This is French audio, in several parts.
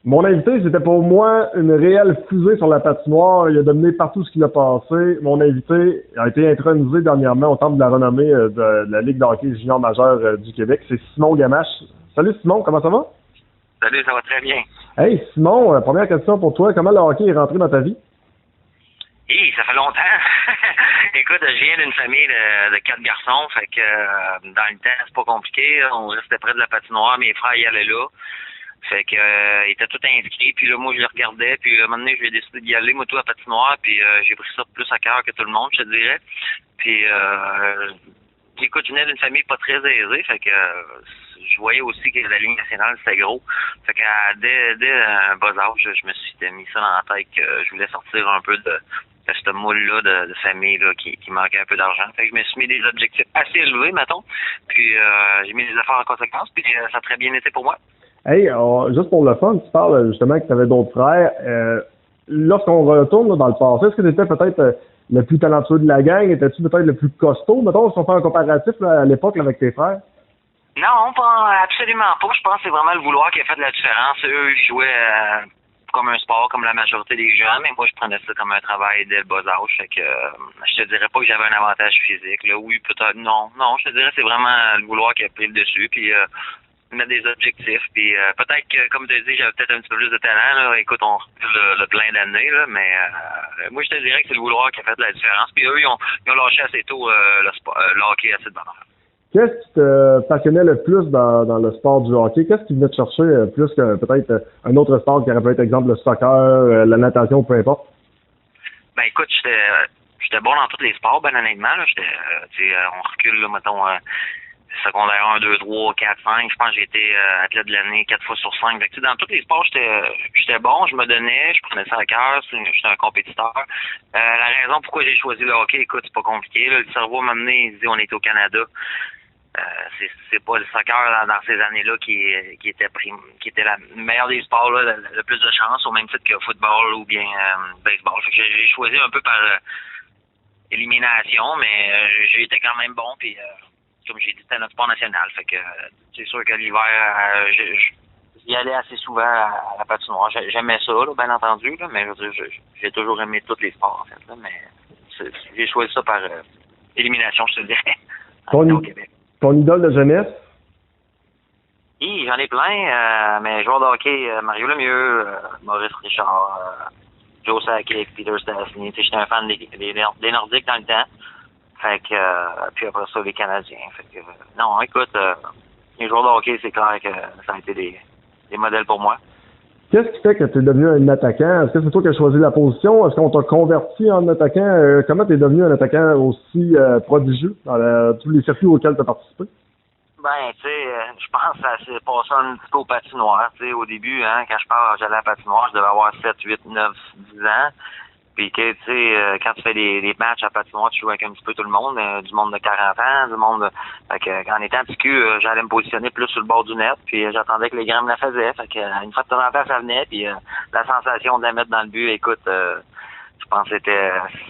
Mon invité, c'était pour moi une réelle fusée sur la patinoire. Il a dominé partout ce qu'il a passé. Mon invité a été intronisé dernièrement au temple de la renommée de la Ligue de hockey junior majeur du Québec. C'est Simon Gamache. Salut Simon, comment ça va? Salut, ça va très bien. Hey Simon, première question pour toi. Comment le hockey est rentré dans ta vie? Ça fait longtemps. Écoute, je viens d'une famille de 4 garçons, fait que dans le temps, c'est pas compliqué. On restait près de la patinoire, mes frères y allaient là. Fait que ils étaient tous inscrits, puis là, moi, je les regardais, puis à un moment donné, j'ai décidé d'y aller, moi, tout à patinoire, puis j'ai pris ça plus à cœur que tout le monde, je te dirais. Puis, écoute, je venais d'une famille pas très aisée, fait que je voyais aussi que la Ligue nationale, c'était gros. Fait que dès un bas âge, je me suis mis ça dans la tête que je voulais sortir un peu de ce moule-là de famille là, qui manquait un peu d'argent. Fait que je me suis mis des objectifs assez élevés, mettons, puis j'ai mis les affaires en conséquence, puis ça a très bien été pour moi. Hey, juste pour le fun, tu parles justement que tu avais d'autres frères. Lorsqu'on retourne là, dans le passé, est-ce que tu étais peut-être le plus talentueux de la gang? Étais-tu peut-être le plus costaud? Mettons, si on fait un comparatif là, à l'époque là, avec tes frères. Non, absolument pas. Je pense que c'est vraiment le vouloir qui a fait de la différence. Eux, ils jouaient comme un sport, comme la majorité des gens, mais moi, je prenais ça comme un travail dès le bas âge. Fait que je te dirais pas que j'avais un avantage physique. Là. Oui, peut-être. Non, je te dirais que c'est vraiment le vouloir qui a pris le dessus. Puis mettre des objectifs. Puis peut-être que, comme tu as dit, j'avais peut-être un petit peu plus de talent. Là. Écoute, on recule le plein d'années, là, mais moi, je te dirais que c'est le vouloir qui a fait de la différence. Puis eux, ils ont lâché assez tôt le hockey assez de bonheur. Qu'est-ce qui te passionnait le plus dans le sport du hockey? Qu'est-ce qui venait te chercher plus que peut-être un autre sport qui aurait pu être, exemple, le soccer, la natation, peu importe? Ben écoute, j'étais bon dans tous les sports, ben honnêtement. Là, on recule, là, mettons, secondaire 1, 2, 3, 4, 5. Je pense que j'ai été athlète de l'année 4 fois sur 5. Fait que, dans tous les sports, j'étais bon, je me donnais, je prenais ça à cœur, j'étais un compétiteur. La raison pourquoi j'ai choisi le hockey, écoute, c'est pas compliqué. Là, le cerveau m'a amené, il dit on est au Canada. C'est pas le soccer dans ces années-là qui était la meilleure des sports, là, le plus de chance, au même titre que football ou bien baseball. Fait que j'ai choisi un peu par élimination, mais j'ai été quand même bon, puis comme j'ai dit, c'était notre sport national. Fait que c'est sûr que l'hiver, j'y allais assez souvent à la patinoire. J'aimais ça, là, bien entendu, là, mais j'ai toujours aimé tous les sports, en fait. Là, mais j'ai choisi ça par élimination, je te dirais, au Québec. Ton idole de jeunesse? Oui, j'en ai plein, mais joueurs de hockey, Mario Lemieux, Maurice Richard, Joe Sakic, Peter Stastny. J'étais un fan des Nordiques dans le temps. Fait que, puis après ça, les Canadiens. Fait que, non, écoute, les joueurs de hockey, c'est clair que ça a été des modèles pour moi. Qu'est-ce qui fait que tu es devenu un attaquant? Est-ce que c'est toi qui as choisi la position? Est-ce qu'on t'a converti en attaquant? Comment tu es devenu un attaquant aussi prodigieux dans tous les circuits auxquels tu as participé? Ben, tu sais, je pense que ça s'est passé un petit peu au patinoire. Tu sais, au début, hein, quand j'allais à la patinoire, je devais avoir 7, 8, 9, 10 ans. Puis que, tu sais, quand tu fais des matchs à patinoire, tu joues avec un petit peu tout le monde, du monde de 40 ans, du monde... Fait que, en étant petit cul, j'allais me positionner plus sur le bord du net, puis j'attendais que les grands me la faisaient. Fait que, une fois de temps en temps, ça venait, puis la sensation de la mettre dans le but, écoute, je pense que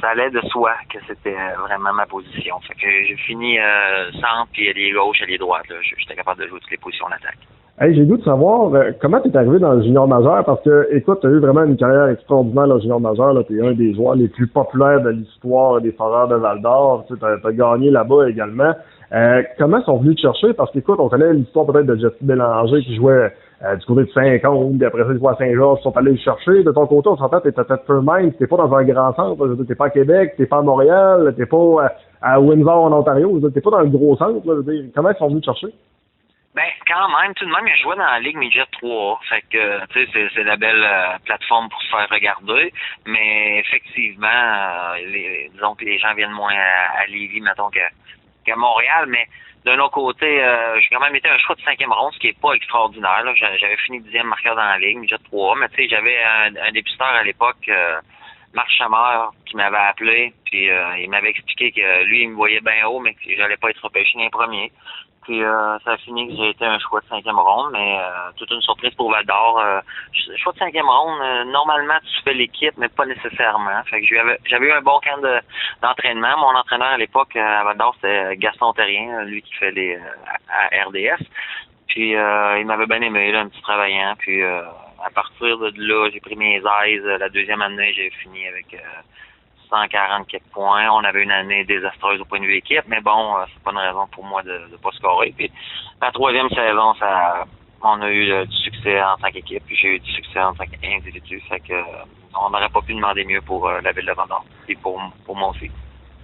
ça allait de soi que c'était vraiment ma position. Fait que j'ai fini centre, puis ailier gauche, ailier droite. J'étais capable de jouer toutes les positions d'attaque. Hey, j'ai le goût de savoir comment tu es arrivé dans le junior majeur, parce que, écoute, tu as eu vraiment une carrière extraordinaire dans le junior majeur. Tu es un des joueurs les plus populaires de l'histoire des Foreurs de Val-d'Or. Tu as gagné là-bas également. Comment ils sont venus te chercher? Parce qu'écoute, on connaît l'histoire peut-être de Jesse Bélanger qui jouait du côté de Saint-Côme, puis après ça, il jouait à Saint-Georges, ils sont allés le chercher. De ton côté, on s'entend, t'es peut-être Fairmine, t'es pas dans un grand centre, t'es pas à Québec, t'es pas à Montréal, t'es pas à Windsor en Ontario, t'es pas dans le gros centre. Comment ils sont venus te chercher? Ben, quand même, tout de même, il jouait dans la Ligue Midget 3. Fait que, tu sais, c'est la belle plateforme pour se faire regarder. Mais effectivement, disons que les gens viennent moins à Lévis, mettons, qu'à Montréal. Mais d'un autre côté, j'ai quand même été un choix de 5e ronde, ce qui est pas extraordinaire. Là. J'avais fini 10e marqueur dans la Ligue Midget 3. Mais tu sais, j'avais un dépisteur à l'époque, Marc Chameur, qui m'avait appelé. Puis il m'avait expliqué que lui, il me voyait bien haut, mais que j'allais pas être repêché dans les premiers. Puis ça a fini que j'ai été un choix de 5e ronde, mais toute une surprise pour Val-d'Or. Choix de 5e ronde, normalement tu fais l'équipe, mais pas nécessairement. Fait que j'avais eu un bon camp d'entraînement. Mon entraîneur à l'époque à Val-d'Or, c'était Gaston Terrien, lui qui fait à RDS. Puis il m'avait bien aimé, là, un petit travaillant. Puis à partir de là, j'ai pris mes aises. La deuxième année, j'ai fini avec 140 quelques points. On avait une année désastreuse au point de vue équipe, mais bon, c'est pas une raison pour moi de pas scorer. Puis la troisième saison, on a eu du succès en tant qu'équipe, puis j'ai eu du succès en tant qu'individu. Fait que on n'aurait pas pu demander mieux pour la ville de Val-d'Or et pour moi aussi.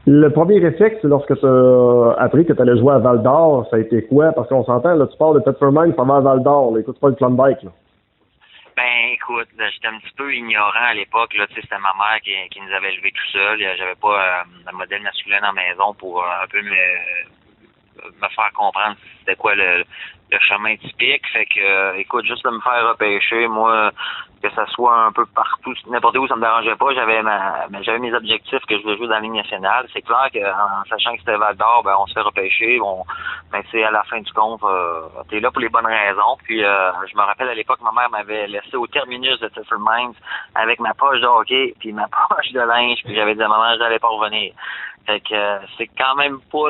Le premier réflexe, lorsque tu as appris que tu allais jouer à Val-d'Or, ça a été quoi? Parce qu'on s'entend, là, tu pars de Tetford-Mines, ça va à Val-d'Or. Là. Écoute, pas le Klondike, là. Ben, écoute, j'étais un petit peu ignorant à l'époque. Là, c'était ma mère qui nous avait élevés tout seul. J'avais pas un modèle masculin dans la maison pour un peu me faire comprendre c'était quoi le chemin typique. Fait que, écoute, juste de me faire repêcher, moi, que ça soit un peu partout, n'importe où, ça me dérangeait pas. J'avais mes objectifs que je voulais jouer dans la Ligue nationale. C'est clair qu'en sachant que c'était Val-d'Or, ben, on se fait repêcher. Ben, c'est à la fin du compte, t'es là pour les bonnes raisons. Puis, je me rappelle à l'époque, ma mère m'avait laissé au terminus de Tetford-Mines avec ma poche de hockey puis ma poche de linge. Puis j'avais dit à ma mère, j'allais pas revenir. Fait que, c'est quand même pas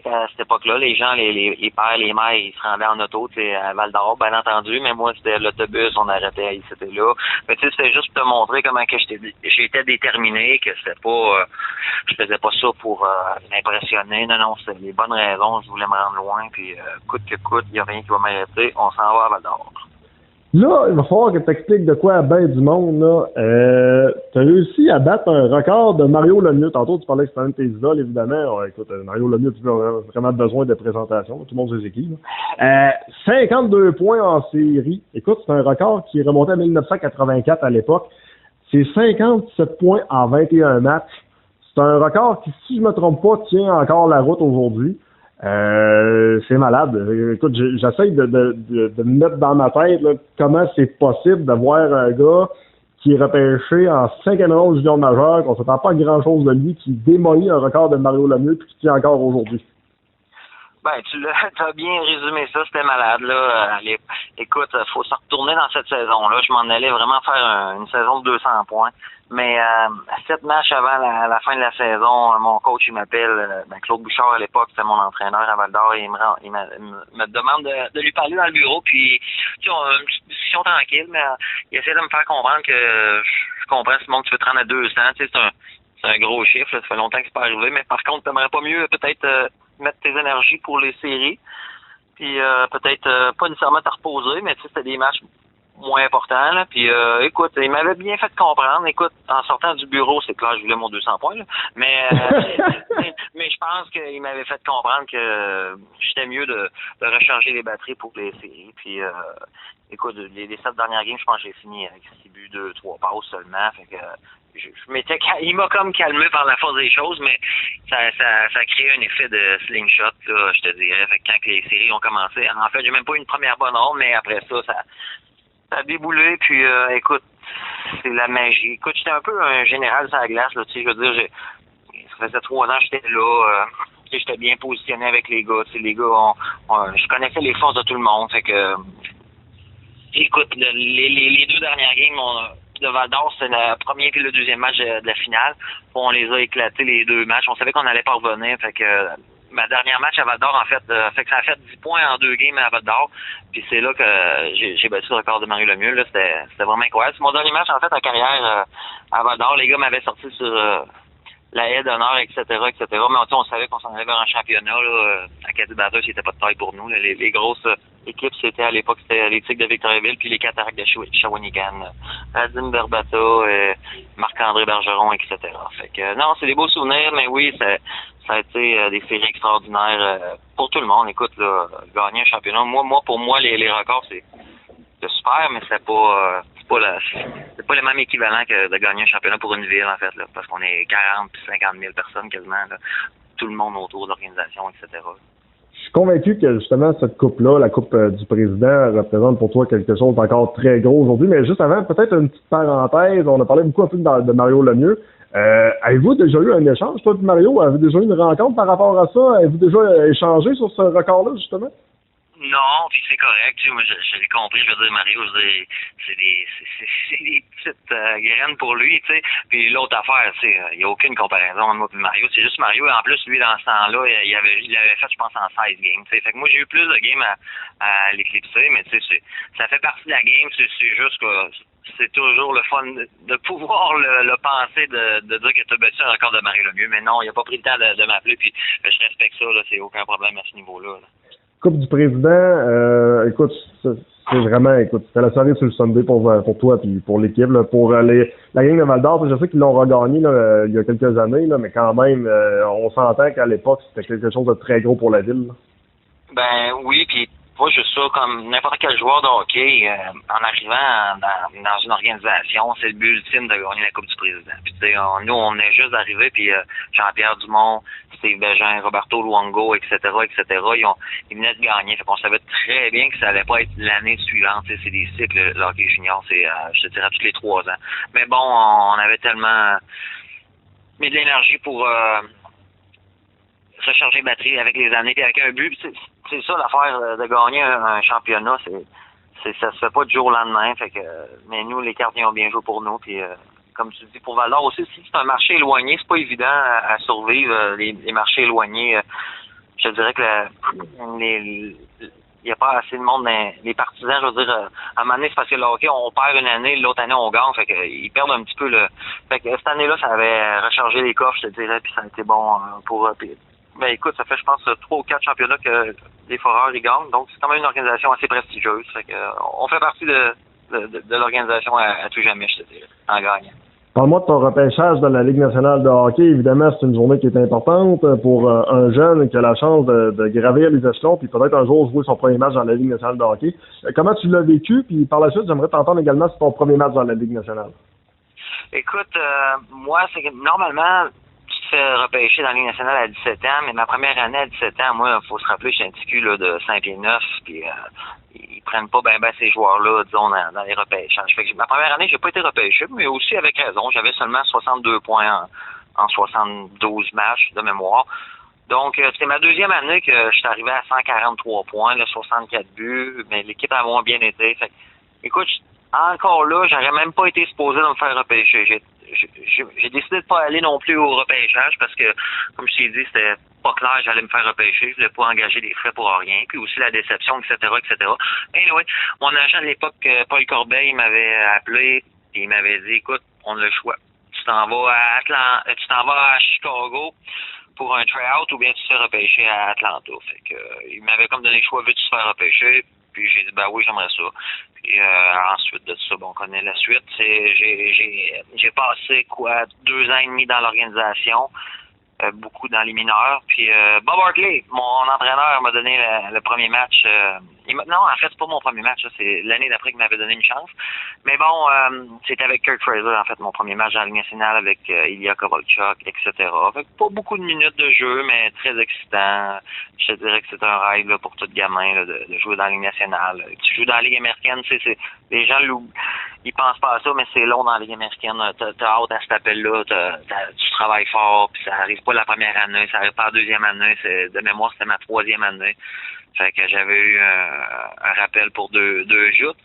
à cette époque-là, les gens, les pères, les mères, ils se rendaient en auto, tu sais, à Val-d'Or, bien entendu, mais moi, c'était l'autobus, on arrêtait, c'était là. Mais tu sais, c'était juste pour te montrer comment que j'étais déterminé, que c'était pas, je faisais pas ça pour m'impressionner. Non, c'était les bonnes raisons, je voulais me rendre loin, puis coûte que coûte, il y a rien qui va m'arrêter, on s'en va à Val-d'Or. Là, il va falloir que tu expliques de quoi à ben du monde. Là. Tu as réussi à battre un record de Mario Lemieux. Tantôt, tu parlais que c'était un de tes idoles, évidemment. Écoute, Mario Lemieux, tu as vraiment besoin de présentation. Tout le monde sait c'est qui. 52 points en série. Écoute, c'est un record qui est remonté à 1984 à l'époque. C'est 57 points en 21 matchs. C'est un record qui, si je me trompe pas, tient encore la route aujourd'hui. C'est malade. Écoute, j'essaye de me mettre dans ma tête là, comment c'est possible de voir un gars qui est repêché en 5e ronde junior majeur, qu'on ne s'attend pas à grand-chose de lui, qui démolit un record de Mario Lemieux puis qui tient encore aujourd'hui. Ben, tu as bien résumé ça, c'était malade, là. Écoute, faut se retourner dans cette saison-là. Je m'en allais vraiment faire une saison de 200 points. Mais 7 matchs avant la fin de la saison, mon coach, il m'appelle, Claude Bouchard à l'époque, c'était mon entraîneur à Val-d'Or, et il me demande de lui parler dans le bureau, puis tu sais, on a une petite discussion tranquille, mais il essaie de me faire comprendre que je comprends, Simon, que tu veux te rendre à 200, tu sais, c'est un gros chiffre, là, ça fait longtemps que c'est pas arrivé, mais par contre, t'aimerais pas mieux peut-être mettre tes énergies pour les séries, puis peut-être pas nécessairement te reposer, mais tu sais, c'était des matchs moins important, là. Puis écoute, il m'avait bien fait comprendre. Écoute, en sortant du bureau, c'est clair, je voulais mon 200 points, là. Mais mais je pense qu'il m'avait fait comprendre que j'étais mieux de recharger les batteries pour les séries. Puis écoute, les 7 dernières games, je pense que j'ai fini avec 6 buts, 2-3 passes seulement. Fait que il m'a comme calmé par la force des choses, mais ça a créé un effet de slingshot, là, je te dirais. Fait que quand les séries ont commencé, en fait, j'ai même pas eu une première bonne ronde, mais après ça a déboulé, puis écoute, c'est la magie. Écoute, j'étais un peu un général sur la glace, là, tu sais, je veux dire, ça faisait 3 ans que j'étais là, j'étais bien positionné avec les gars, tu sais, les gars, je connaissais les forces de tout le monde, fait que, écoute, les 2 dernières games, de Val-d'Or, c'est le premier puis le deuxième match de la finale. On les a éclatés les 2 matchs. On savait qu'on allait pas revenir. Fait que ma dernière match à Val-d'Or, en fait, fait que ça a fait 10 points en 2 games à Val-d'Or. Puis c'est là que j'ai battu le record de Mario Lemieux. Là, c'était vraiment incroyable. C'est mon dernier match, en fait, en carrière à Val-d'Or. Les gars m'avaient sorti sur la haie d'honneur, etc., etc. Mais on savait qu'on s'en allait vers un championnat. Là, Acadie Bathurst, c'était pas de taille pour nous. Là. Les grosses équipes, c'était à l'époque, c'était les Tigres de Victoriaville puis les Cataractes de Shawinigan. Adim Berbata, Marc-André Bergeron, etc. Fait que non, c'est des beaux souvenirs, mais oui, ça a été des séries extraordinaires pour tout le monde. Écoute, là, gagner un championnat, pour moi, les records, c'est super, mais c'est pas le même équivalent que de gagner un championnat pour une ville, en fait, là, parce qu'on est 40 puis 50 000 personnes quasiment, là, tout le monde autour de l'organisation, etc. Je suis convaincu que justement cette coupe-là, la coupe du président, représente pour toi quelque chose d'encore très gros aujourd'hui. Mais juste avant, peut-être une petite parenthèse, on a parlé beaucoup un peu de Mario Lemieux. Avez-vous déjà eu un échange, toi et Mario? Avez-vous déjà eu une rencontre par rapport à ça? Avez-vous déjà échangé sur ce record-là, justement? Non, puis c'est correct. Tu sais, moi, j'ai compris. Je veux dire, Mario, c'est des petites graines pour lui, tu sais. Puis l'autre affaire, tu sais, il n'y a aucune comparaison entre moi et Mario. C'est juste Mario. En plus, lui, dans ce temps-là, il avait fait, je pense, en 16 games, tu sais. Fait que moi, j'ai eu plus de games à l'éclipser, mais tu sais, ça fait partie de la game. C'est juste que c'est toujours le fun de pouvoir le penser, de dire que tu as battu un record de Mario Lemieux. Mais non, il n'a pas pris le temps de m'appeler, puis je respecte ça, là. C'est aucun problème à ce niveau-là, là. Coupe du président, écoute, c'est vraiment, écoute, c'était la soirée sur le Sunday pour toi puis pour l'équipe, là, pour la gang de Val d'Or. Je sais qu'ils l'ont regagné là, il y a quelques années, là, mais quand même, on s'entend qu'à l'époque, c'était quelque chose de très gros pour la ville. Là. Ben oui, puis pas juste ça, comme n'importe quel joueur de hockey, en arrivant dans une organisation, c'est le but ultime de gagner la Coupe du Président. Puis tu sais, nous, on est juste d'arriver, puis Jean-Pierre Dumont, Steve Bégin, Roberto Luongo, etc., ils venaient de gagner. Fait qu'on savait très bien que ça allait pas être l'année suivante. Tu sais, c'est des cycles, le hockey junior, c'est, je te dirais, tous les 3 ans. Mais bon, on avait tellement mis de l'énergie pour recharger batterie avec les années, puis avec un but. C'est ça l'affaire de gagner un championnat, ça se fait pas du jour au lendemain. Fait que, mais nous, les Cardiens ont bien joué pour nous. Puis comme tu dis, pour Val-d'Or aussi, si c'est un marché éloigné, c'est pas évident à survivre les marchés éloignés. Je te dirais que il n'y a pas assez de monde les partisans, je veux dire, à un moment donné, c'est parce que le hockey, on perd une année, l'autre année, on gagne, fait qu'ils perdent un petit peu fait que cette année-là, ça avait rechargé les coffres, je te dirais, puis ça a été bon pour ben écoute, ça fait, je pense, 3 ou 4 championnats que les Foreurs y gagnent, donc c'est quand même une organisation assez prestigieuse, fait que on fait partie de l'organisation à tout jamais, je te dirais, en gagnant. Parle-moi de ton repêchage de la Ligue nationale de hockey. Évidemment, c'est une journée qui est importante pour un jeune qui a la chance de gravir les échelons puis peut-être un jour jouer son premier match dans la Ligue nationale de hockey. Comment tu l'as vécu? Puis par la suite, j'aimerais t'entendre également sur ton premier match dans la Ligue nationale. Écoute, moi, c'est que normalement, tu te fais repêcher dans la Ligue nationale à 17 ans, mais ma première année à 17 ans, moi, il faut se rappeler, je suis un petit cul là, de 5 pieds 9, puis ils prennent pas ben ces joueurs-là, disons, dans les repêchages. Fait que ma première année, j'ai pas été repêché, mais aussi avec raison. J'avais seulement 62 points en 72 matchs de mémoire. Donc, c'était ma deuxième année que je suis arrivé à 143 points, là, 64 buts, mais l'équipe a moins bien été. Fait que, écoute, encore là, j'aurais même pas été supposé de me faire repêcher. J'ai décidé de pas aller non plus au repêchage parce que, comme je t'ai dit, c'était pas clair, j'allais me faire repêcher, je voulais pas engager des frais pour rien, puis aussi la déception, etc., etc. Et oui, mon agent de l'époque, Paul Corbeil, il m'avait appelé et il m'avait dit, écoute, on a le choix. Tu t'en vas à Chicago pour un try-out ou bien tu te fais repêcher à Atlanta. Fait que il m'avait comme donné le choix, veux-tu te faire repêcher? Puis j'ai dit ben oui, j'aimerais ça. Puis ensuite de ça, bon, on connaît la suite. J'ai passé 2 ans et demi dans l'organisation. Beaucoup dans les mineurs. Puis Bob Hartley, mon entraîneur, m'a donné le premier match. Non, en fait, c'est pas mon premier match. Là, c'est l'année d'après qu'il m'avait donné une chance. Mais bon, c'était avec Kirk Fraser, en fait, mon premier match dans la Ligue nationale avec Ilya Kovalchuk, etc. Fait que pas beaucoup de minutes de jeu, mais très excitant. Je te dirais que c'est un rêve là, pour tout gamin là, de jouer dans la Ligue nationale. Tu joues dans la Ligue américaine, les gens ils pensent pas à ça, mais c'est long dans la Ligue américaine. T'as hâte à cet appel-là, tu travailles fort, puis ça arrive pas la première année, ça arrive pas la deuxième année. De mémoire, c'était ma 3e année. Fait que j'avais eu un rappel pour deux joutes.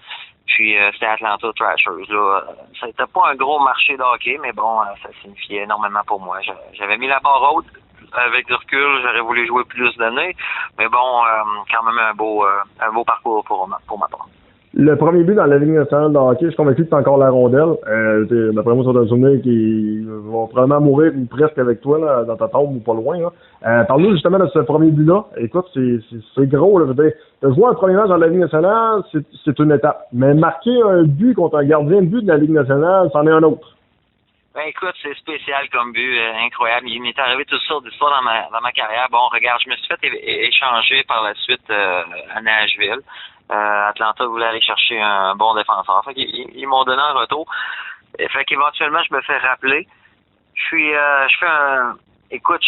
Puis c'était Atlanta Thrashers. Là. C'était pas un gros marché de hockey, mais bon, ça signifiait énormément pour moi. J'avais mis la barre haute. Avec du recul, j'aurais voulu jouer plus d'années. Mais bon, quand même un beau parcours pour ma part. Le premier but dans la Ligue nationale de hockey, je suis convaincu que c'est encore la rondelle. D'après moi, c'est un souvenir qui va probablement mourir presque avec toi là, dans ta tombe ou pas loin. Parle-nous justement de ce premier but-là. Écoute, c'est gros. Là, de jouer un premier match dans la Ligue nationale, c'est une étape. Mais marquer un but contre un gardien de but de la Ligue nationale, c'en est un autre. Ben écoute, c'est spécial comme but, incroyable. Il m'est arrivé toutes sortes d'histoires dans ma carrière. Bon, regarde, je me suis fait échanger par la suite à Nashville. Atlanta voulait aller chercher un bon défenseur. Fait qu'ils m'ont donné un retour. Fait qu'éventuellement, je me fais rappeler. Je fais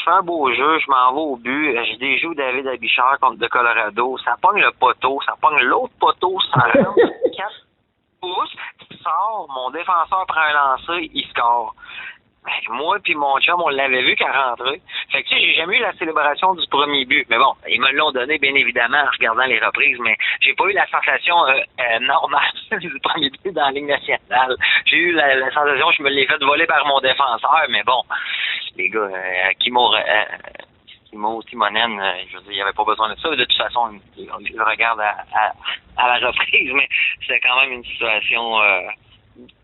un beau jeu, je m'en vais au but. Je déjoue David Abichard contre de Colorado. Ça pogne le poteau, ça pogne l'autre poteau, ça rentre 4 pouces, il sort, mon défenseur prend un lancer, il score. Moi puis mon chum, on l'avait vu qu'à rentrer. Fait que tu sais, j'ai jamais eu la célébration du premier but. Mais bon, ils me l'ont donné bien évidemment en regardant les reprises, mais j'ai pas eu la sensation normale du premier but dans la Ligue nationale. J'ai eu la sensation que je me l'ai fait voler par mon défenseur, mais bon, les gars, Timonen, je veux dire, il n'y avait pas besoin de ça. De toute façon, on le regarde à la reprise, mais c'est quand même une situation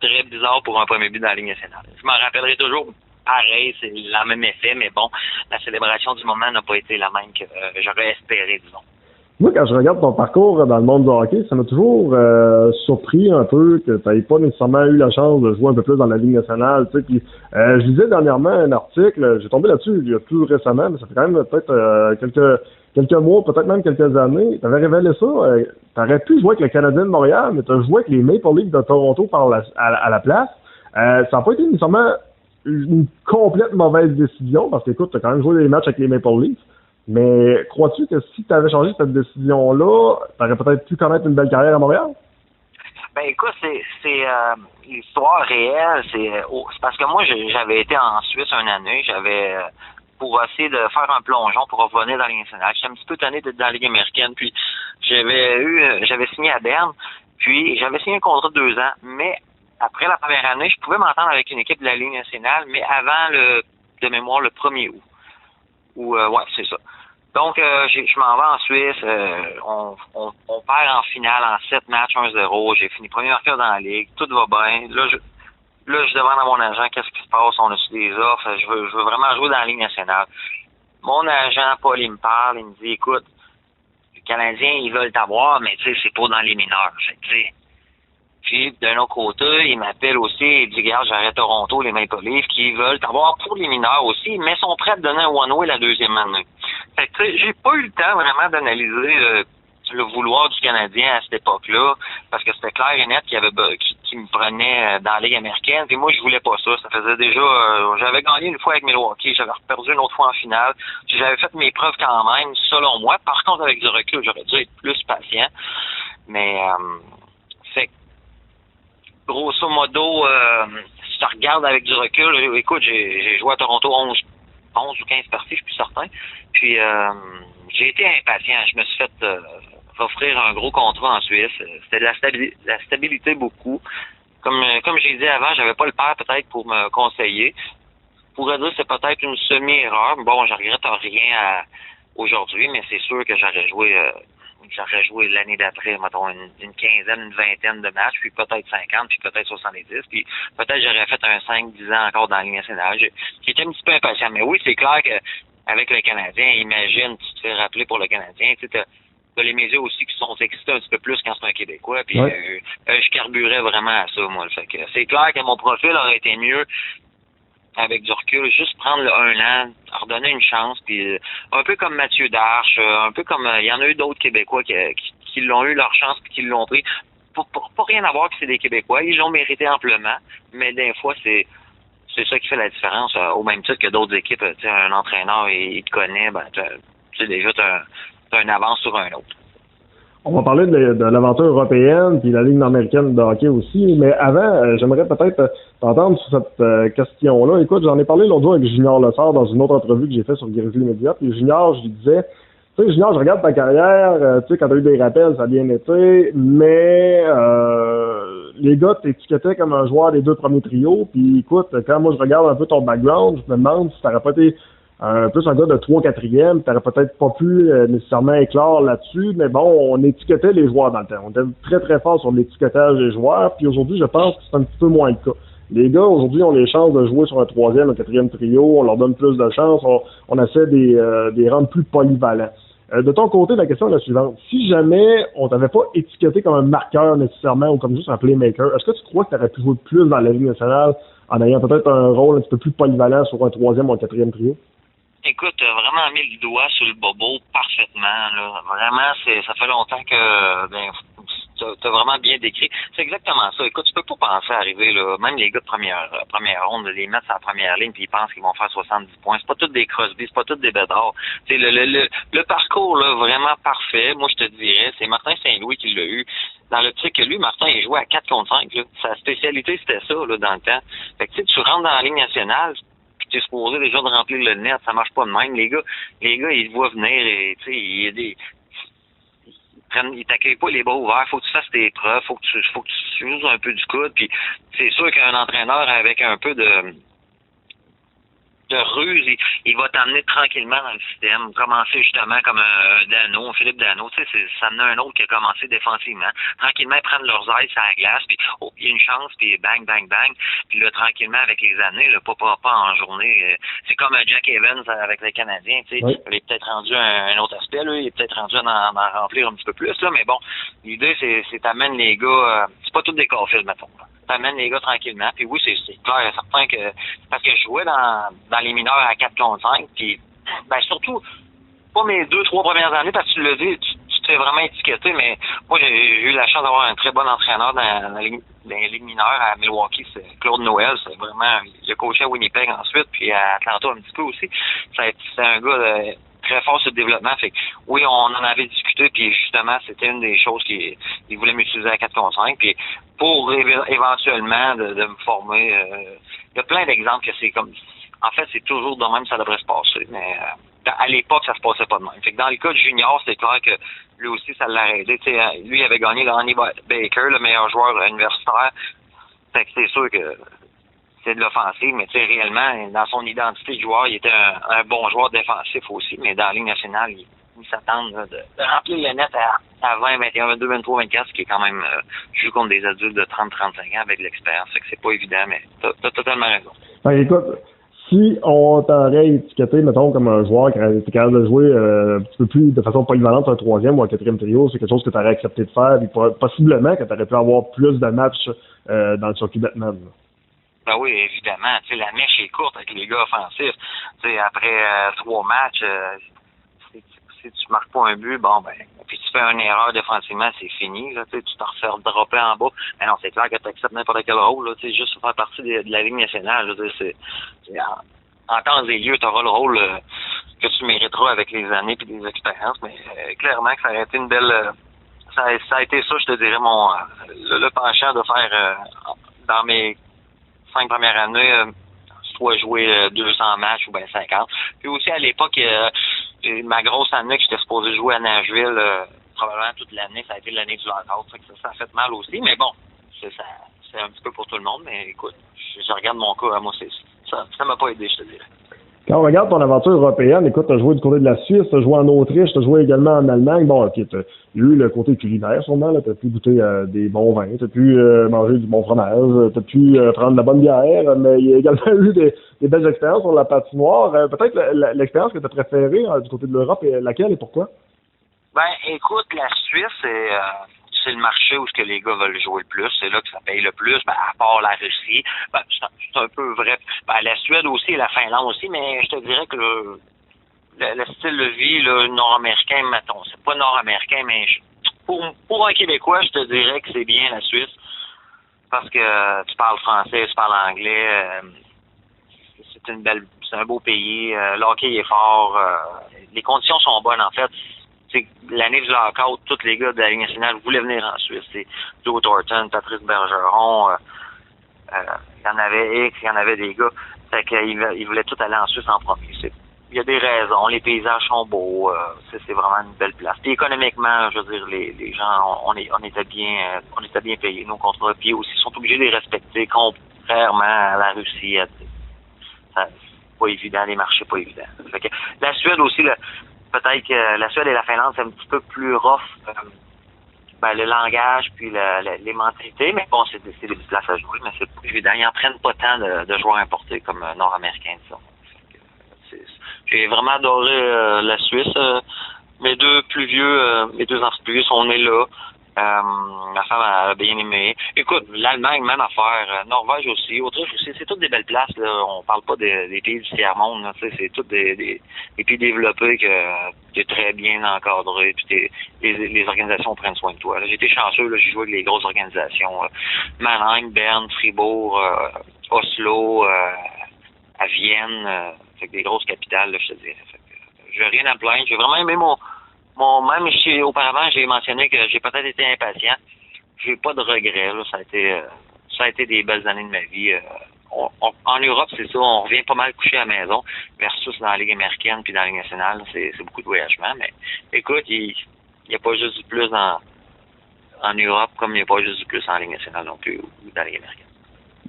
très bizarre pour un premier but dans la Ligue nationale. Je m'en rappellerai toujours pareil, c'est le même effet, mais bon, la célébration du moment n'a pas été la même que j'aurais espéré, disons. Moi, quand je regarde ton parcours dans le monde du hockey, ça m'a toujours surpris un peu que tu n'aies pas nécessairement eu la chance de jouer un peu plus dans la Ligue nationale. Tu sais, puis, je lisais dernièrement un article, j'ai tombé là-dessus il y a plus récemment, mais ça fait quand même peut-être quelques mois, peut-être même quelques années. Tu avais révélé ça. Tu aurais pu jouer avec le Canadien de Montréal, mais tu as joué avec les Maple Leafs de Toronto à la place. Ça n'a pas été nécessairement une complète mauvaise décision, parce que écoute, tu as quand même joué des matchs avec les Maple Leafs. Mais crois-tu que si tu avais changé cette décision-là, tu aurais peut-être pu connaître une belle carrière à Montréal? Ben écoute, c'est l'histoire réelle. C'est parce que moi, j'avais été en Suisse une année. J'avais pour essayer de faire un plongeon pour revenir dans la Ligue nationale. J'étais un petit peu tanné d'être dans la Ligue américaine. Puis j'avais signé à Berne. Puis j'avais signé un contrat de 2 ans. Mais après la première année, je pouvais m'entendre avec une équipe de la Ligue nationale, mais avant de mémoire le 1er août. Ouais, c'est ça. Donc, je m'en vais en Suisse. On perd en finale en 7 matchs, 1-0. J'ai fini premier marqueur dans la Ligue. Tout va bien. Là, je demande à mon agent qu'est-ce qui se passe. On a su des offres. Je veux vraiment jouer dans la Ligue nationale. Mon agent, Paul, il me parle. Il me dit, écoute, les Canadiens, ils veulent t'avoir, mais tu sais, c'est pas dans les mineurs. Tu sais. Puis, d'un autre côté, il m'appelle aussi, il dit, regarde, j'arrête Toronto, les Maple Leafs, qui veulent avoir pour les mineurs aussi, mais sont prêts à te donner un one-way la deuxième année. Fait que, tu sais, j'ai pas eu le temps vraiment d'analyser le vouloir du Canadien à cette époque-là, parce que c'était clair et net qu'il me prenait dans la Ligue américaine, puis moi, je voulais pas ça. Ça faisait déjà, j'avais gagné une fois avec Milwaukee, j'avais perdu une autre fois en finale, j'avais fait mes preuves quand même, selon moi. Par contre, avec du recul, j'aurais dû être plus patient, mais grosso modo, si tu regardes avec du recul, écoute, j'ai joué à Toronto 11 ou 15 parties, je suis plus certain. Puis, j'ai été impatient. Je me suis fait offrir un gros contrat en Suisse. C'était de la stabilité beaucoup. Comme j'ai dit avant, j'avais pas le père peut-être pour me conseiller. Je pourrais dire que c'est peut-être une semi-erreur. Bon, je regrette rien aujourd'hui, mais c'est sûr que j'aurais joué l'année d'après, mettons, une quinzaine, une vingtaine de matchs, puis peut-être 50, puis peut-être 70, puis peut-être j'aurais fait un 5-10 ans encore dans la Ligue nationale. J'étais un petit peu impatient, mais oui, c'est clair qu'avec le Canadien, imagine, tu te fais rappeler pour le Canadien, tu sais, t'as les médias aussi qui sont excités un petit peu plus quand c'est un Québécois, puis ouais. Je carburais vraiment à ça, moi. Fait que c'est clair que mon profil aurait été mieux avec du recul, juste prendre le 1 an, leur donner une chance, puis un peu comme Mathieu Darche, un peu comme il y en a eu d'autres Québécois qui l'ont eu leur chance puis qui l'ont pris. Pour pas rien avoir que c'est des Québécois, ils l'ont mérité amplement, mais des fois c'est ça qui fait la différence, au même titre que d'autres équipes. Tu sais, un entraîneur, il te connaît, ben tu sais déjà t'as une avance sur un autre. On va parler de l'aventure européenne puis la Ligue nord-américaine de hockey aussi, mais avant, j'aimerais peut-être t'entendre sur cette question-là. Écoute, j'en ai parlé l'autre jour avec Junior Lessard dans une autre entrevue que j'ai faite sur Grizzly Media, puis Junior, je lui disais, tu sais, Junior, je regarde ta carrière, tu sais, quand t'as eu des rappels, ça a bien été, mais les gars t'étiquetaient comme un joueur des 2 premiers trios, puis écoute, quand moi je regarde un peu ton background, je me demande si t'aurais pas été plus un gars de 3-4e, t'aurais peut-être pas pu nécessairement éclore là-dessus, mais bon, on étiquetait les joueurs dans le temps. On était très très fort sur l'étiquetage des joueurs, puis aujourd'hui, je pense que c'est un petit peu moins le cas. Les gars, aujourd'hui, ont les chances de jouer sur un 3e, un 4e trio, on leur donne plus de chances, on essaie des rendre plus polyvalents. De ton côté, la question est la suivante. Si jamais on t'avait pas étiqueté comme un marqueur nécessairement ou comme juste un playmaker, est-ce que tu crois que tu aurais pu jouer plus dans la Ligue nationale en ayant peut-être un rôle un petit peu plus polyvalent sur un 3e ou un 4e trio? Écoute, tu as vraiment mis le doigt sur le bobo parfaitement. Là. Vraiment, ça fait longtemps que t'as vraiment bien décrit. C'est exactement ça. Écoute, tu peux pas penser à arriver, là, même les gars de première ronde, les mettre à la première ligne puis ils pensent qu'ils vont faire 70 points. C'est pas tous des Crosby, c'est pas tous des Bédard. C'est le parcours, là, vraiment parfait. Moi, je te dirais, c'est Martin Saint-Louis qui l'a eu. Dans l'optique que lui, Martin, il jouait à 4 contre 5, là. Sa spécialité, c'était ça, là, dans le temps. Fait que, tu rentres dans la Ligue nationale, puis t'es supposé déjà de remplir le net, ça marche pas de même. Les gars, ils te voient venir et, tu sais, il y a des... Ils t'accueillent pas les bras ouverts, faut que tu fasses tes preuves, faut que tu uses un peu du coude, puis c'est sûr qu'un entraîneur avec un peu de ruse, il va t'amener tranquillement dans le système. Commencer justement comme un Dano, Philippe Dano, tu sais, ça en a un autre qui a commencé défensivement. Tranquillement, ils prennent leurs ailes sur la glace, puis il y a une chance, puis bang, bang, bang. Puis là, tranquillement, avec les années, là, pas en journée. C'est comme Jack Evans avec les Canadiens, tu sais. Oui. Il est peut-être rendu un autre aspect, là. Il est peut-être rendu à en remplir un petit peu plus, là. Mais bon, l'idée, c'est t'amènes les gars, c'est pas tous des corfields, mettons, là. T'amènes les gars tranquillement. Puis oui, c'est clair et certain que... Parce que je jouais dans les mineurs à 4 contre 5. Puis, ben surtout, pas mes 2-3 premières années, parce que tu l'as dit, tu te fais vraiment étiqueter, mais moi, j'ai eu la chance d'avoir un très bon entraîneur dans la Ligue mineure à Milwaukee, c'est Claude Noël. C'est vraiment... Il a coaché à Winnipeg ensuite, puis à Atlanta un petit peu aussi. C'est un gars... très fort sur le développement. Fait que, oui, on en avait discuté, puis justement, c'était une des choses qu'il voulait m'utiliser à 4 contre 5. Puis pour éventuellement de me former, il y a plein d'exemples que c'est comme... En fait, c'est toujours de même ça devrait se passer, mais à l'époque, ça se passait pas de même. Fait que dans le cas de Junior, c'est clair que lui aussi, ça l'a aidé. T'sais, lui, il avait gagné le Ronnie Baker, le meilleur joueur universitaire. Fait que c'est sûr que c'est de l'offensive, mais tu sais, réellement, dans son identité de joueur, il était un bon joueur défensif aussi, mais dans la Ligue nationale, ils s'attendent de remplir le net à 20, 21, 22, 23, 24, ce qui est quand même jouer contre des adultes de 30, 35 ans avec l'expérience. Fait que c'est pas évident, mais t'as totalement raison. Ben, écoute, si on t'aurait étiqueté, mettons, comme un joueur qui était capable de jouer un petit peu plus de façon polyvalente un troisième ou un quatrième trio, c'est quelque chose que tu aurais accepté de faire, puis possiblement que tu aurais pu avoir plus de matchs dans le circuit Batman. Ben oui, évidemment. Tu sais, la mèche est courte avec les gars offensifs. Tu sais, après 3 matchs, si tu marques pas un but, bon, ben, puis tu fais une erreur défensivement, c'est fini, là, tu te refais dropper en bas. Mais non, c'est clair que tu acceptes n'importe quel rôle, là, tu sais, juste faire partie de la Ligue nationale, là, c'est en temps et lieu, tu auras le rôle que tu mériteras avec les années et des expériences, mais clairement que ça aurait été une belle... ça a été ça, je te dirais, le penchant de faire dans mes 5 premières années, soit jouer 200 matchs ou bien 50. Puis aussi, à l'époque, ma grosse année que j'étais supposé jouer à Nashville, probablement toute l'année, ça a été l'année du lockout. Ça a fait mal aussi, mais bon, c'est un petit peu pour tout le monde. Mais écoute, je regarde mon cas, moi, ça m'a pas aidé, je te dirais. Quand on regarde ton aventure européenne, écoute, tu as joué du côté de la Suisse, tu as joué en Autriche, tu as joué également en Allemagne. Bon, ok, tu as eu le côté culinaire sûrement, tu as pu goûter des bons vins, tu as pu manger du bon fromage, tu as pu prendre de la bonne bière, mais il y a également eu des belles expériences sur la patinoire. Peut-être l'expérience que tu as préférée du côté de l'Europe, laquelle et pourquoi? Ben, écoute, la Suisse, c'est le marché où ce que les gars veulent jouer le plus. C'est là que ça paye le plus, ben, à part la Russie. Ben, c'est un peu vrai. Ben, la Suède aussi et la Finlande aussi, mais je te dirais que le style de vie là, nord-américain, mettons, c'est pas nord-américain, mais pour un Québécois, je te dirais que c'est bien la Suisse. Parce que tu parles français, tu parles anglais. C'est un beau pays. L'hockey est fort. Les conditions sont bonnes, en fait. L'année du lockout, tous les gars de la Ligue nationale voulaient venir en Suisse. C'est Joe Thornton, Patrice Bergeron, il y en avait X, il y en avait des gars. Fait qu'ils voulaient tous aller en Suisse en premier. Il y a des raisons, les paysages sont beaux, c'est vraiment une belle place. Puis économiquement, je veux dire, les gens, on était bien payés. Nos contrats, puis aussi, sont obligés de les respecter, contrairement à la Russie. C'est pas évident, les marchés pas évidents. Fait que la Suède aussi, peut-être que la Suède et la Finlande, c'est un petit peu plus rough, le langage puis les mentalités, mais bon, c'est des places à jouer, mais c'est pas évident. Ils en prennent pas tant de joueurs importés comme nord-américains, disons. J'ai vraiment adoré la Suisse. Mes deux enfants plus vieux sont nés là. Ma femme a bien aimé. Écoute, l'Allemagne, même affaire. Norvège aussi. Autriche aussi. C'est toutes des belles places. Là. On parle pas des pays du tiers-monde. Là. C'est toutes des pays développés que tu es très bien encadré. Puis les organisations prennent soin de toi. J'ai été chanceux. Là. J'ai joué avec les grosses organisations. Mannheim, Berne, Fribourg, Oslo, à Vienne. Fait que des grosses capitales, là, je te dirais. J'ai rien à me plaindre. J'ai vraiment aimé même auparavant, j'ai mentionné que j'ai peut-être été impatient. J'ai pas de regrets. Là. Ça a été des belles années de ma vie. En Europe, c'est ça, on revient pas mal couché à la maison, versus dans la Ligue américaine puis dans la Ligue nationale, c'est beaucoup de voyagement. Mais écoute, il n'y a pas juste du plus en Europe, comme il n'y a pas juste du plus en Ligue nationale non plus, ou dans la Ligue américaine.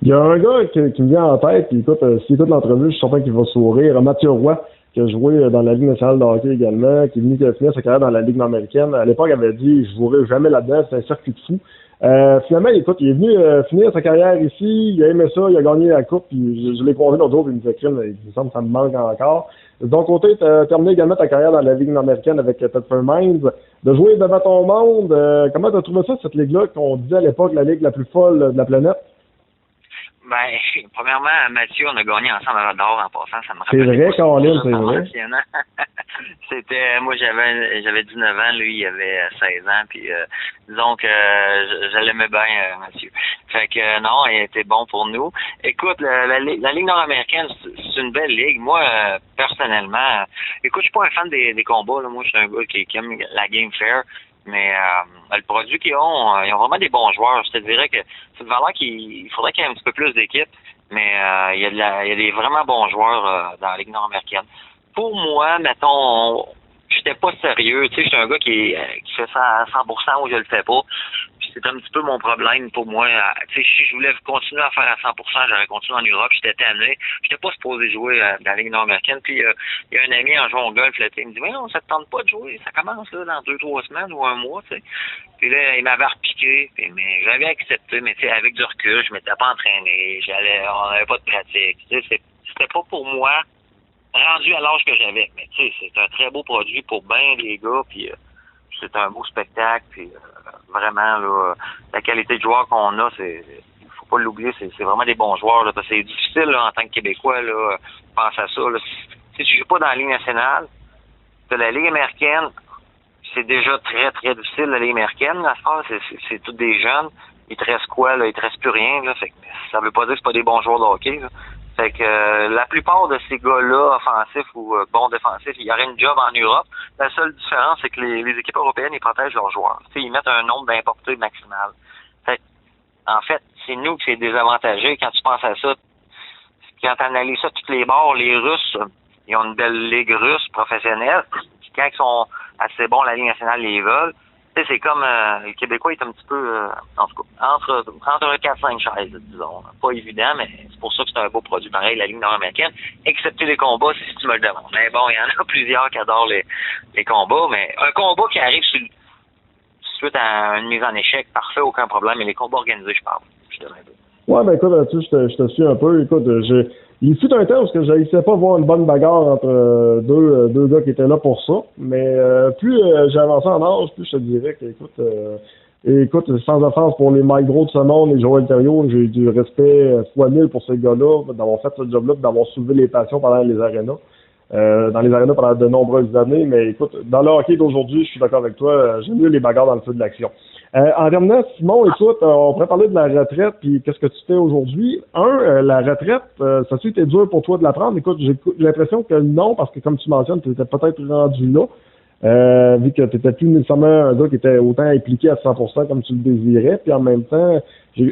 Il y a un gars qui me vient en tête, puis écoute, s'il écoute l'entrevue, je suis certain qu'il va sourire. Mathieu Roy, qui a joué dans la Ligue nationale de hockey également, qui est venu finir sa carrière dans la Ligue nord-américaine. À l'époque, il avait dit « Je jouerai jamais là-dedans, c'est un circuit de fou ». Finalement, écoute, il est venu finir sa carrière ici, il a aimé ça, il a gagné la coupe, puis je l'ai croisé l'autre jour, puis il me disait « Il me semble que ça me manque encore ». De ton côté, tu as terminé également ta carrière dans la Ligue nord-américaine avec Thetford Mines. De jouer devant ton monde, comment tu as trouvé ça, cette ligue-là, qu'on disait à l'époque la ligue la plus folle de la planète? Ben, premièrement, Mathieu, on a gagné ensemble à d'or en passant, ça me rappelle. C'est vrai, Colin, c'est vrai. C'était, moi j'avais 19 ans, lui il avait 16 ans, puis disons que je l'aimais bien, Mathieu. Fait que non, il était bon pour nous. Écoute, la Ligue nord-américaine, c'est une belle ligue. Moi, personnellement, écoute, je suis pas un fan des combats, là. Moi, je suis un gars qui aime la game fair. Mais le produit qu'ils ont, ils ont vraiment des bons joueurs. Je te dirais que c'est une valeur qu'il faudrait qu'il y ait un petit peu plus d'équipe, mais il y a des vraiment bons joueurs dans la Ligue nord-américaine. Pour moi, mettons, j'étais pas sérieux. Tu sais, j'étais un gars qui fait ça à 100% ou je le fais pas. Puis c'est un petit peu mon problème pour moi. Tu sais, si je voulais continuer à faire à 100%, j'aurais continué en Europe. J'étais tanné. J'étais pas supposé jouer dans la Ligue nord-américaine. Puis il y a un ami en jouant au golf, là, il me dit « Mais non, ça te tente pas de jouer. Ça commence là dans 2-3 semaines ou un mois. » Tu sais. Puis là, il m'avait repiqué. Mais j'avais accepté. Mais tu sais, avec du recul, je m'étais pas entraîné. On n'avait pas de pratique. Tu sais, c'était pas pour moi. Rendu à l'âge que j'avais. Mais tu sais, c'est un très beau produit pour bien les gars, puis c'est un beau spectacle, puis vraiment, là, la qualité de joueurs qu'on a, faut pas l'oublier, c'est vraiment des bons joueurs, là, parce que c'est difficile, là, en tant que Québécois, là, penser à ça, là. Si tu joues pas dans la Ligue nationale, de la Ligue américaine, c'est déjà très, très difficile, la Ligue américaine, là, c'est tous des jeunes. Il te reste quoi, là? Il te reste plus rien, là. Fait que ça veut pas dire que c'est pas des bons joueurs de hockey, là. Fait que la plupart de ces gars-là, offensifs ou bons défensifs, il y aurait une job en Europe. La seule différence, c'est que les équipes européennes, ils protègent leurs joueurs. T'sais, ils mettent un nombre d'importés maximal. Fait que, en fait, c'est nous qui c'est désavantagé quand tu penses à ça. Quand tu analyses ça de tous les bords, les Russes, ils ont une belle ligue russe professionnelle. Puis quand ils sont assez bons, la Ligue nationale les veulent. Tu sais, c'est comme le Québécois est un petit peu, en tout cas, entre 4-5 chaises, disons. Pas évident, mais c'est pour ça que c'est un beau produit pareil, la Ligue nord-américaine, excepté les combats, si tu me le demandes. Mais bon, il y en a plusieurs qui adorent les combats, mais un combat qui arrive suite à une mise en échec, parfait, aucun problème, mais les combats organisés, je parle. Ouais, ben écoute, là-dessus, je te suis un peu. Écoute, il fut un temps parce que je n'essayais pas voir une bonne bagarre entre deux gars qui étaient là pour ça. Mais plus j'ai avancé en âge, plus je te dirais que, écoute, sans offense pour les Mike Gros de ce monde, les Joël Thériault, j'ai du respect fois 1000 pour ces gars-là, d'avoir fait ce job-là, d'avoir soulevé les passions pendant les arénas. Dans les arénas pendant de nombreuses années. Mais écoute, dans le hockey d'aujourd'hui, je suis d'accord avec toi, j'aime mieux les bagarres dans le feu de l'action. En terminant, Simon, écoute, on pourrait parler de la retraite, puis qu'est-ce que tu fais aujourd'hui? La retraite, ça a été dur pour toi de la prendre? Écoute, j'ai l'impression que non, parce que comme tu mentionnes, tu étais peut-être rendu là, vu que tu n'étais plus nécessairement un gars qui était autant impliqué à 100% comme tu le désirais, puis en même temps,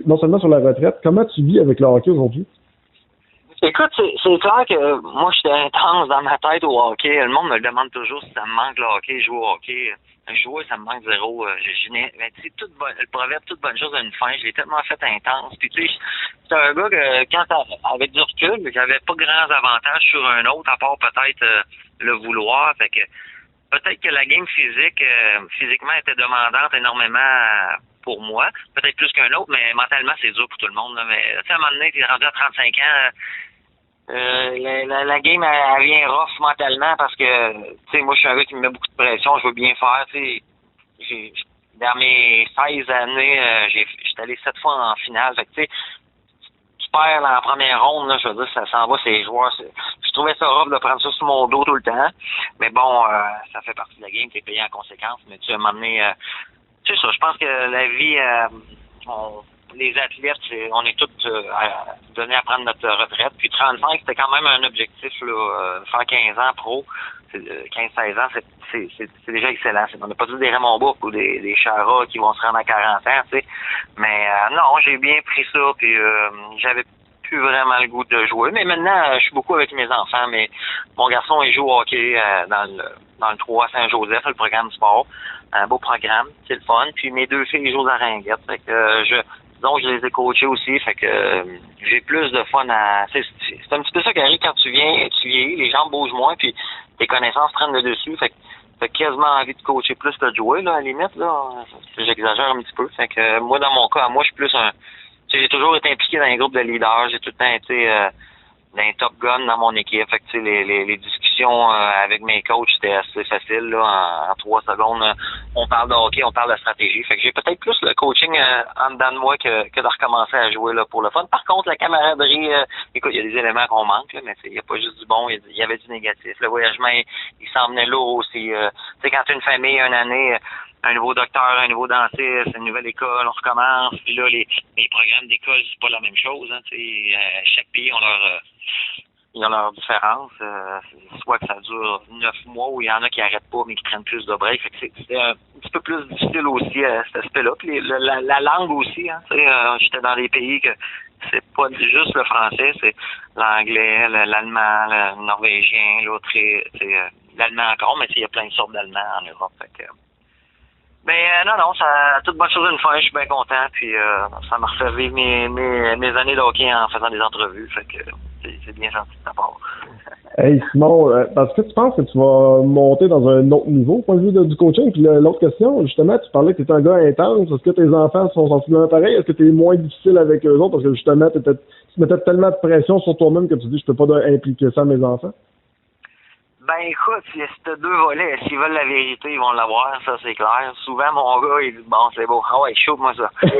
non seulement sur la retraite, comment tu vis avec le hockey aujourd'hui? Écoute, c'est clair que moi, j'étais intense dans ma tête au hockey. Le monde me le demande toujours si ça me manque le hockey, jouer au hockey. Jouer, ça me manque zéro. Mais tu sais, le proverbe, toute bonne chose a une fin. Je l'ai tellement fait intense. Puis tu sais, c'est un gars que, avec du recul, j'avais pas grands avantages sur un autre, à part peut-être le vouloir. Fait que peut-être que la game physiquement était demandante énormément pour moi. Peut-être plus qu'un autre, mais mentalement, c'est dur pour tout le monde. Là. Mais tu sais, à un moment donné, t'es rendu à 35 ans. La game, elle vient rough mentalement parce que, tu sais, moi, je suis un gars qui me met beaucoup de pression, je veux bien faire, tu sais. dans mes 16 années, j'étais allé 7 fois en finale. Fait que, tu sais, tu perds dans la première ronde, là, je veux dire, ça s'en va, ces joueurs. Je trouvais ça rough de prendre ça sur mon dos tout le temps. Mais bon, ça fait partie de la game, t'es payé en conséquence. Mais tu m'as amené, tu sais ça, je pense que la vie, les athlètes, on est tous donnés à prendre notre retraite. Puis 35, c'était quand même un objectif, là, faire 15 ans pro. 15-16 ans, c'est déjà excellent. On n'a pas dit des Raymond Bourque ou des Chara qui vont se rendre à 40 ans, tu sais. Mais non, j'ai bien pris ça, puis j'avais plus vraiment le goût de jouer. Mais maintenant, je suis beaucoup avec mes enfants. Mais mon garçon, il joue au hockey dans le 3 Saint-Joseph, le programme sport. Un beau programme, c'est le fun. Puis mes 2 filles, ils jouent à Ringuette. Fait que donc, je les ai coachés aussi, fait que j'ai plus de fun à... C'est un petit peu ça qui arrive quand tu vieillis, les jambes bougent moins, puis tes connaissances prennent le dessus, fait que t'as quasiment envie de coacher plus que de jouer, là, à la limite, là. J'exagère un petit peu, fait que moi, dans mon cas, moi, je suis plus un... Tu sais, j'ai toujours été impliqué dans un groupe de leaders, j'ai tout le temps été d'un top gun dans mon équipe, fait que, tu sais, les discussions avec mes coachs, c'était assez facile, là, en 3 secondes, on parle de hockey, on parle de stratégie, fait que j'ai peut-être plus le coaching en dedans de moi que de recommencer à jouer, là, pour le fun. Par contre, la camaraderie, écoute, il y a des éléments qu'on manque, là, mais il n'y a pas juste du bon, il y avait du négatif. Le voyagement, il s'emmenait lourd aussi. Tu sais, quand tu as une famille, une année, un nouveau docteur, un nouveau dentiste, une nouvelle école, on recommence, puis là, les programmes d'école, c'est pas la même chose, hein, tu sais, chaque pays ils ont leur différence. Soit que ça dure 9 mois ou il y en a qui arrêtent pas mais qui prennent plus de break. Fait que c'est un petit peu plus difficile aussi cet aspect-là. Puis la langue aussi, hein. J'étais dans des pays que c'est pas juste le français, c'est l'anglais, l'allemand, le norvégien, l'autre l'allemand encore, mais il y a plein de sortes d'allemand en Europe. Fait que, non, ça toute bonne chose une fois, je suis bien content, puis ça m'a refait vivre mes années de hockey en faisant des entrevues, fait que c'est bien gentil de ta part. Hey Simon, parce que tu penses que tu vas monter dans un autre niveau, au point de vue du coaching? Puis l'autre question, justement, tu parlais que tu étais un gars intense. Est-ce que tes enfants sont sensiblement pareils? Est-ce que tu es moins difficile avec eux autres? Parce que justement, tu mettais tellement de pression sur toi-même que tu dis je peux pas impliquer ça à mes enfants. Ben écoute, c'est 2 volets. S'ils veulent la vérité, ils vont l'avoir, ça c'est clair. Souvent mon gars, il dit bon c'est beau, ah ouais, chauffe-moi ça. Puis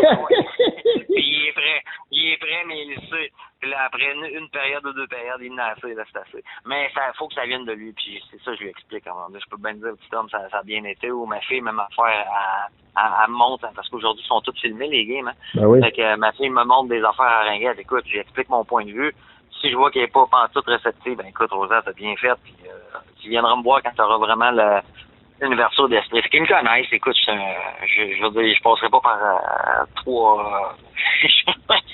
il est prêt, mais il le sait. Puis là, après une période ou 2 périodes, il en a assez, là, c'est assez. Mais ça faut que ça vienne de lui, puis c'est ça je lui explique. Je peux bien dire, petit homme, ça a bien été, ou ma fille, même affaire, elle me montre, hein, parce qu'aujourd'hui, ils sont tous filmés, les games. Hein. Ben oui. Fait que ma fille me montre des affaires à Ringuette. Écoute, j'explique mon point de vue. Si je vois qu'elle n'est pas pantoute réceptive, ben écoute, Rosa, t'as bien fait, puis tu viendras me voir quand tu auras vraiment une ouverture d'esprit. Fait qu'ils me connaissent, écoute, je veux dire, je passerai pas par 3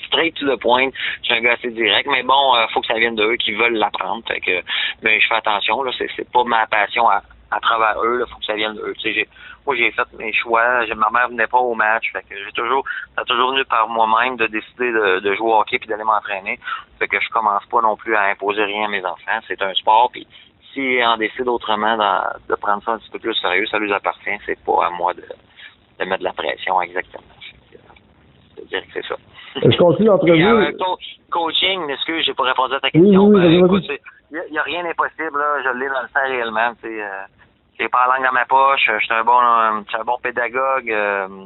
straight to the point. Je suis un gars assez direct, mais bon, faut que ça vienne d'eux qui veulent l'apprendre. Fait que je fais attention, là, c'est pas ma passion à travers eux, là, faut que ça vienne d'eux. Tu sais, moi j'ai fait mes choix, ma mère venait pas au match, fait que ça a toujours venu par moi-même de décider de jouer au hockey puis d'aller m'entraîner. Fait que je commence pas non plus à imposer rien à mes enfants, c'est un sport, puis si on décide autrement de prendre ça un petit peu plus sérieux, ça lui appartient, c'est pas à moi de mettre de la pression exactement. Je veux dire que c'est ça. Je continue l'entrevue. Coaching, excuse, j'ai pas répondu à ta question. Oui, écoute, il y a rien d'impossible, là, je l'ai dans le sang réellement, tu sais. J'ai pas la langue dans ma poche, je suis un bon pédagogue,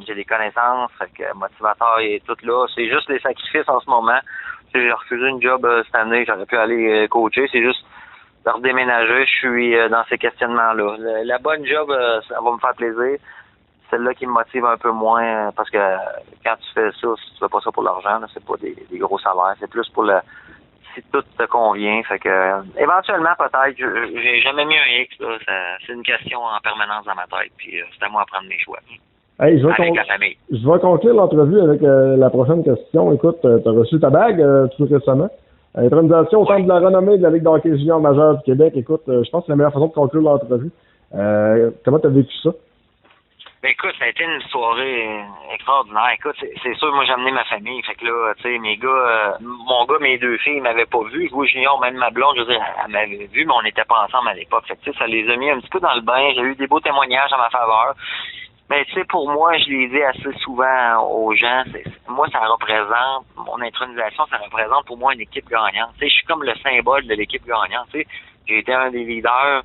j'ai des connaissances, fait que motivateur est tout là. C'est juste les sacrifices en ce moment. J'ai refusé une job cette année, j'aurais pu aller coacher, c'est juste de redéménager, je suis dans ces questionnements-là. La bonne job, ça va me faire plaisir. Celle-là qui me motive un peu moins, parce que quand tu fais ça, tu fais pas ça pour l'argent, là, c'est pas des gros salaires, c'est plus pour si tout te convient. Fait que éventuellement peut-être, j'ai jamais mis un X, là, c'est une question en permanence dans ma tête, puis c'est à moi de prendre mes choix. Hey, je vais conclure l'entrevue avec la prochaine question. Écoute, tu as reçu ta bague tout récemment. Intronisation au centre de la renommée de la Ligue d'hockey junior majeure du Québec. Écoute, je pense que c'est la meilleure façon de conclure l'entrevue. Comment tu as vécu ça? Ben écoute, ça a été une soirée extraordinaire. Écoute, c'est sûr, moi j'ai amené ma famille. Fait que là, tu sais, mes 2 filles, ils m'avaient pas vu. Jouer junior, même ma blonde, je veux dire, elle m'avait vu, mais on n'était pas ensemble à l'époque. Fait que tu sais, ça les a mis un petit peu dans le bain. J'ai eu des beaux témoignages en ma faveur. Mais tu sais, pour moi, je l'ai dit assez souvent aux gens, moi, ça représente, mon intronisation, ça représente pour moi une équipe gagnante. Tu sais, je suis comme le symbole de l'équipe gagnante. Tu sais, j'ai été un des leaders.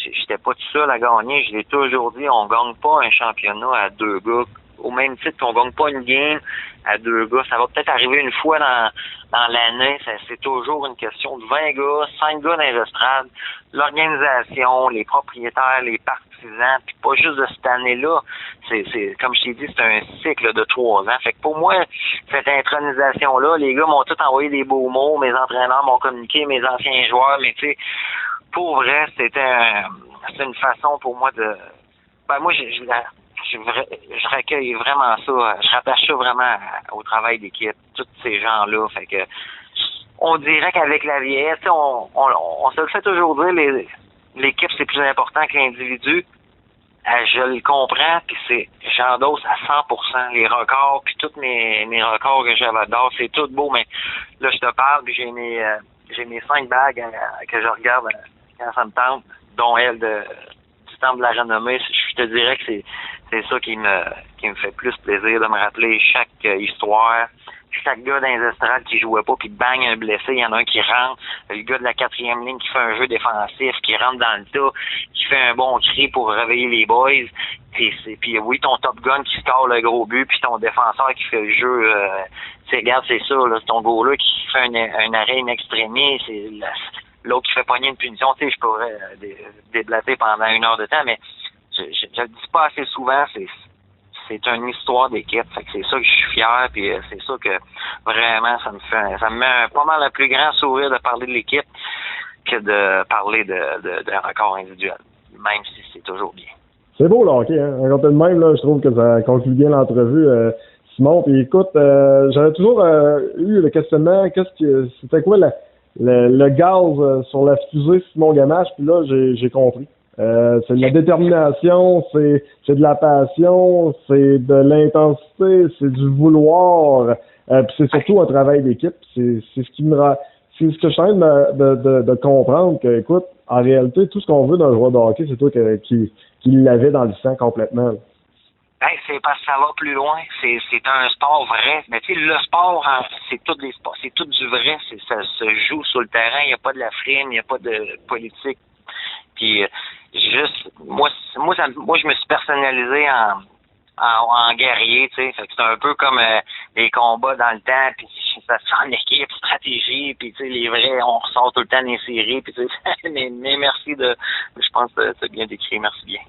j'étais pas tout seul à gagner. Je l'ai toujours dit, on gagne pas un championnat à 2 gars. Au même titre qu'on gagne pas une game à 2 gars. Ça va peut-être arriver une fois dans l'année. C'est toujours une question de 20 gars, 5 gars dans les estrades, l'organisation, les propriétaires, les partisans, puis pas juste de cette année-là. C'est comme je t'ai dit, c'est un cycle de 3 ans. Fait que pour moi, cette intronisation-là, les gars m'ont tout envoyé des beaux mots, mes entraîneurs m'ont communiqué, mes anciens joueurs, mais tu sais, pour vrai, c'est une façon pour moi de... Ben moi, je recueille vraiment ça. Je rattache ça vraiment au travail d'équipe, tous ces gens-là. Fait que on dirait qu'avec la vieillesse, on se le fait toujours dire, l'équipe c'est plus important que l'individu. Je le comprends, puis j'endosse à 100% les records, puis tous mes records que j'avais d'or, c'est tout beau, mais là je te parle, puis j'ai mes 5 bagues que je regarde quand ça me tente, dont elle du Temple de la Renommée. Je te dirais que c'est ça qui me fait plus plaisir de me rappeler chaque histoire. Chaque gars dans les estrades qui jouait pas, puis bang, un blessé, il y en a un qui rentre. Le gars de la 4e ligne qui fait un jeu défensif, qui rentre dans le tas, qui fait un bon cri pour réveiller les boys. Puis oui, ton Top Gun qui score le gros but, puis ton défenseur qui fait le jeu. Regarde, c'est ça, là, ton gars-là qui fait un arrêt in extremis, c'est l'autre qui fait pogner une punition. Tu sais, je pourrais déblater pendant 1 heure de temps, mais je le dis pas assez souvent, c'est une histoire d'équipe. Fait que c'est ça que je suis fier, puis c'est ça que vraiment ça me met pas mal un plus grand sourire de parler de l'équipe que de parler d'un record individuel, même si c'est toujours bien. C'est beau le hockey, hein. Quand t'es de même, là, je trouve que ça conclut bien l'entrevue, Simon. Puis écoute, j'avais toujours eu le questionnement, c'était quoi le gaz sur la fusée Simon Gamache, puis là j'ai compris. C'est de la détermination, c'est de la passion, c'est de l'intensité, c'est du vouloir, puis c'est surtout un travail d'équipe. C'est ce qui c'est ce que je suis en train de comprendre, que écoute, en réalité, tout ce qu'on veut d'un joueur de hockey, c'est toi qui l'avait dans le sang complètement. Ben, c'est parce que ça va plus loin. C'est un sport vrai. Mais tu sais, le sport, c'est tout des sports, c'est tout du vrai. Ça se joue sur le terrain. Il n'y a pas de la frime, il n'y a pas de politique. Puis juste, moi, je me suis personnalisé en guerrier, tu sais. Fait que c'est un peu comme les combats dans le temps, puis ça se fait en équipe, stratégie, puis tu sais, les vrais, on ressort tout le temps des séries, puis tu sais, mais merci je pense que tu as bien décrit, merci bien.